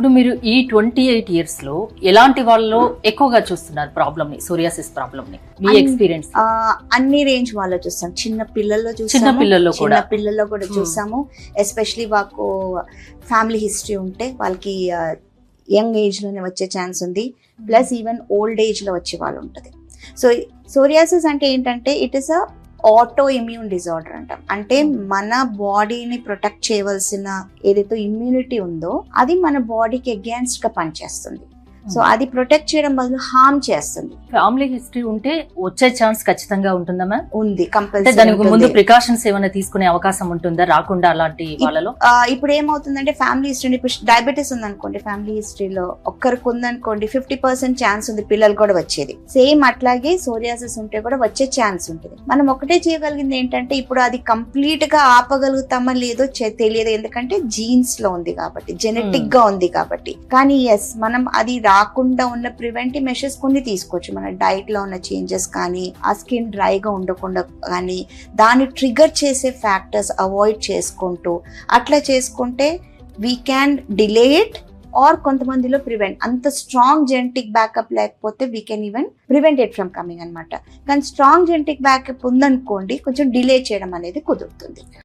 ఇప్పుడు మీరు ఈ 28 years లో ఎలాంటి వాళ్ళలో ఎక్కువగా చూస్తున్నారు ప్రాబ్లమ్ ని, సోరియాసిస్ ప్రాబ్లమ్ ని మీ ఎక్స్పీరియన్స్? అన్ని రేంజ్ వాళ్ళు చూస్తాం. చిన్న పిల్లల్లో కూడా చూసాము. ఎస్పెషలీ వాళ్ళకు ఫ్యామిలీ హిస్టరీ ఉంటే వాళ్ళకి యంగ్ ఏజ్ లోనే వచ్చే ఛాన్స్ ఉంది. ప్లస్ ఈవెన్ ఓల్డ్ ఏజ్ లో వచ్చే వాళ్ళు ఉంటుంది. సో సోరియాసిస్ అంటే ఏంటంటే it is a auto immune disorder అంటాం. అంటే మన బాడీని ప్రొటెక్ట్ చేయవలసిన ఏదైతే ఇమ్యూనిటీ ఉందో అది మన బాడీకి అగేన్స్ట్ గా పనిచేస్తుంది. సో అది ప్రొటెక్ట్ చేయడం బదులు హార్మ్ చేస్తుంది. ఫ్యామిలీ హిస్టరీ ఉంటే వచ్చే ఛాన్స్ ఖచ్చితంగా ఉంటుందా మ్యామ్? ఉంది, కంపల్సరీ. దానికి ముందు ప్రికాషన్స్ ఏమైనా తీసుకునే అవకాశం ఉంటుందా రాకుండా అలాంటి వాళ్ళలో? ఇప్పుడు ఏమవుతుందంటే ఫ్యామిలీ హిస్టరీ, ఇప్పుడు డయాబెటీస్ ఉందనుకోండి, ఫ్యామిలీ హిస్టరీలో ఒక్కరికి ఉందనుకోండి 50% ఛాన్స్ ఉంది పిల్లలు కూడా వచ్చేది. సేమ్ అట్లాగే సోరియాసిస్ ఉంటే కూడా వచ్చే ఛాన్స్ ఉంటుంది. మనం ఒకటే చేయగలిగింది ఏంటంటే ఇప్పుడు అది కంప్లీట్ గా ఆపగలుగుతామా లేదో తెలియదు, ఎందుకంటే జీన్స్ లో ఉంది కాబట్టి, జెనెటిక్ గా ఉంది కాబట్టి. కానీ ఎస్, మనం అది రాకుండా ఉన్న ప్రివెంటివ్ మెషర్స్ కొన్ని తీసుకోవచ్చు. మన డైట్ లో ఉన్న చేంజెస్ కానీ, ఆ స్కిన్ డ్రైగా ఉండకుండా కానీ, దాన్ని ట్రిగర్ చేసే ఫ్యాక్టర్స్ అవాయిడ్ చేసుకుంటూ అట్లా చేసుకుంటే we can delay it or కొంతమందిలో ప్రివెంట్. అంత స్ట్రాంగ్ జెనెటిక్ బ్యాకప్ లేకపోతే we can even prevent it from coming అనమాట. కానీ స్ట్రాంగ్ జెనెటిక్ బ్యాకప్ ఉందనుకోండి కొంచెం డిలే చేయడం అనేది కుదురుతుంది.